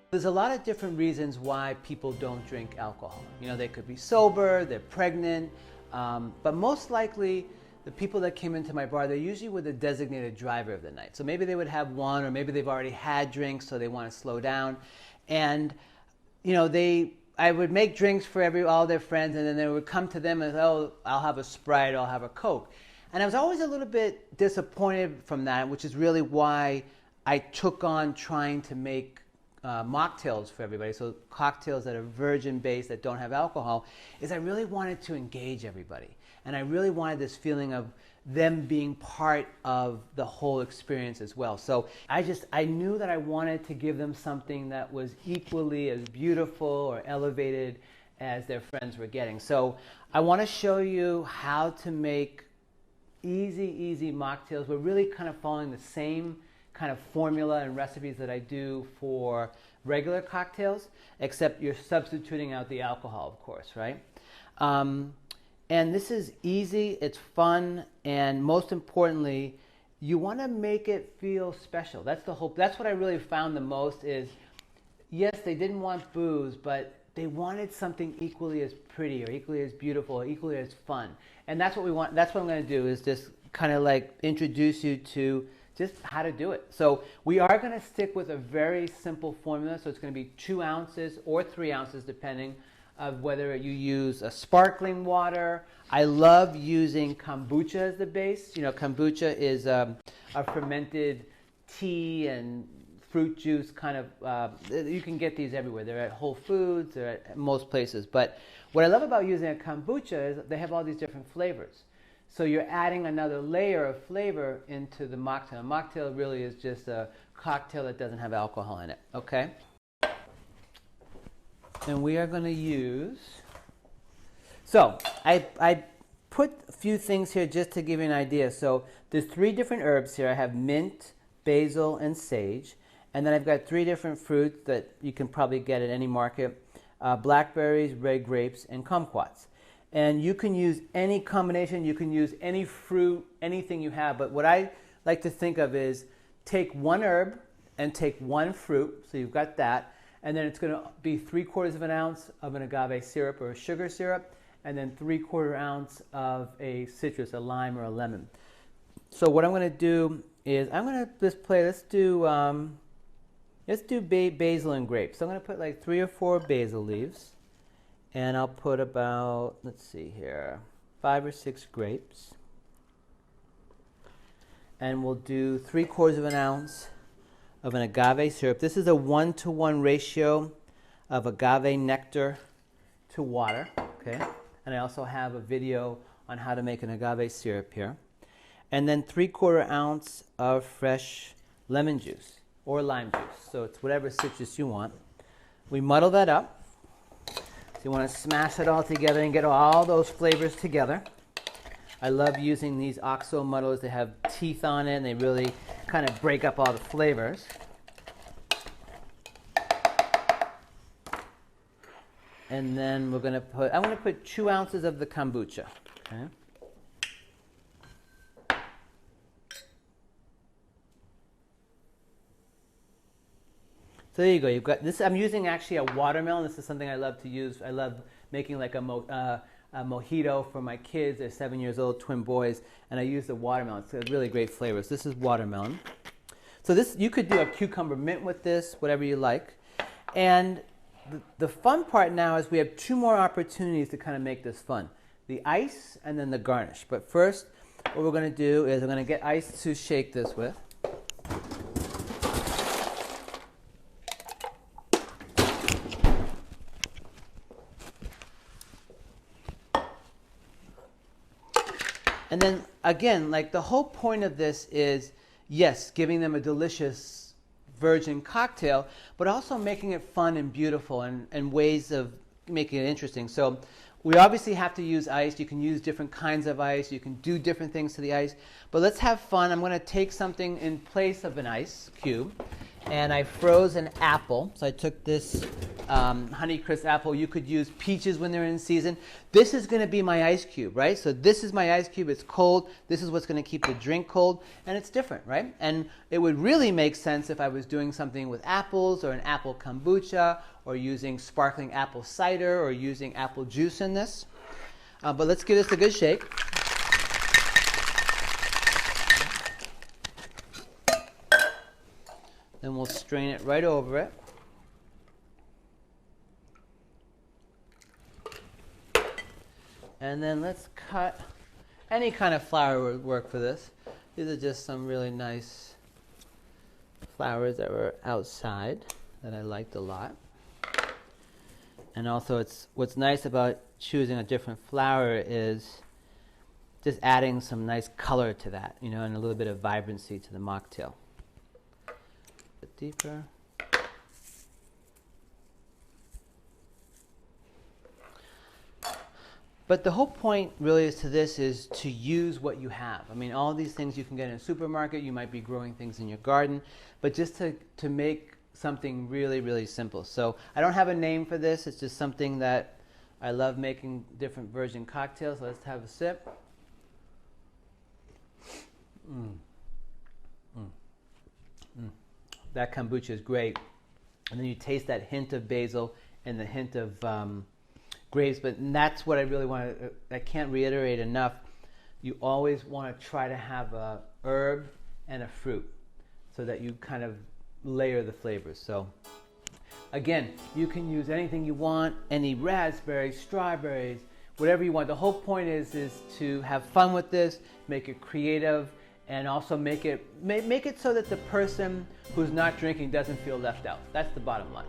There's a lot of different reasons why people don't drink alcohol. You know, they could be sober, they're pregnant, but most likely the people that came into my bar, they're usually with a designated driver of the night. So maybe they would have one, or maybe they've already had drinks, so they want to slow down. And, you know, I would make drinks for all their friends, and then they would come to them and say, oh, I'll have a Sprite, I'll have a Coke. And I was always a little bit disappointed from that, which is really why I took on trying to make mocktails for everybody, so cocktails that are virgin-based, that don't have alcohol, is I really wanted to engage everybody. And I really wanted this feeling of them being part of the whole experience as well. So I knew that I wanted to give them something that was equally as beautiful or elevated as their friends were getting. So I want to show you how to make easy mocktails. We're really kind of following the same kind of formula and recipes that I do for regular cocktails, except you're substituting out the alcohol, of course, right? And this is easy, it's fun, and most importantly, you want to make it feel special. That's the hope. That's what I really found the most is, yes, they didn't want booze, but they wanted something equally as pretty or equally as beautiful or equally as fun. And that's what we want. That's what I'm going to do, is just kind of like introduce you to just how to do it. So we are going to stick with a very simple formula. So it's going to be 2 ounces or 3 ounces, depending of whether you use a sparkling water. I love using kombucha as the base. You know, kombucha is a fermented tea and fruit juice kind of, you can get these everywhere. They're at Whole Foods, they're at most places. But what I love about using a kombucha is they have all these different flavors. So you're adding another layer of flavor into the mocktail. A mocktail really is just a cocktail that doesn't have alcohol in it, okay? And we are going to use, so I put a few things here just to give you an idea. So there's 3 different herbs here. I have mint, basil, and sage. And then I've got 3 different fruits that you can probably get at any market. Blackberries, red grapes, and kumquats. And you can use any combination, you can use any fruit, anything you have. But what I like to think of is take 1 herb and take 1 fruit, so you've got that. And then it's going to be 3/4 of an ounce of an agave syrup or a sugar syrup, and then 3/4 ounce of a citrus, a lime or a lemon. So what I'm going to do is I'm going to just play. Let's do basil and grapes. So I'm going to put like 3 or 4 basil leaves, and I'll put about, let's see here, 5 or 6 grapes, and we'll do 3/4 of an ounce of an agave syrup. This is a 1-to-1 ratio of agave nectar to water, okay? And I also have a video on how to make an agave syrup here. And then 3/4 ounce of fresh lemon juice or lime juice. So it's whatever citrus you want. We muddle that up. So you want to smash it all together and get all those flavors together. I love using these OXO muddlers. They have teeth on it and they really kind of break up all the flavors. And then I'm going to put 2 ounces of the kombucha. Okay. So there you go. You've got this. I'm using actually a watermelon. This is something I love to use. I love making like a mojito for my kids. They're 7 years old, twin boys, and I use the watermelon. It's a really great flavor. So this is watermelon. So this, you could do a cucumber mint with this, whatever you like. And the fun part now is we have 2 more opportunities to kind of make this fun. The ice and then the garnish. But first, what we're going to do is I'm going to get ice to shake this with. And then again, like the whole point of this is, yes, giving them a delicious virgin cocktail, but also making it fun and beautiful and ways of making it interesting. So we obviously have to use ice. You can use different kinds of ice. You can do different things to the ice. But let's have fun. I'm going to take something in place of an ice cube. And I froze an apple. So I took this Honeycrisp apple. You could use peaches when they're in season. This is going to be my ice cube, right? So this is my ice cube. It's cold. This is what's going to keep the drink cold, and it's different, right? And it would really make sense if I was doing something with apples or an apple kombucha or using sparkling apple cider or using apple juice in this. But let's give this a good shake. Then we'll strain it right over it. And then let's cut. Any kind of flower would work for this. These are just some really nice flowers that were outside that I liked a lot. And also what's nice about choosing a different flower is just adding some nice color to that, you know, and a little bit of vibrancy to the mocktail. A bit deeper. But the whole point really is to use what you have. I mean, all these things you can get in a supermarket, you might be growing things in your garden, but just to make something really, really simple. So I don't have a name for this, it's just something that I love making different version cocktails. Let's have a sip. That kombucha is great. And then you taste that hint of basil and the hint of grapes, but that's what I really want to, I can't reiterate enough. You always want to try to have a herb and a fruit so that you kind of layer the flavors. So again, you can use anything you want, any raspberries, strawberries, whatever you want. The whole point is to have fun with this, make it creative, and also make it so that the person who's not drinking doesn't feel left out. That's the bottom line.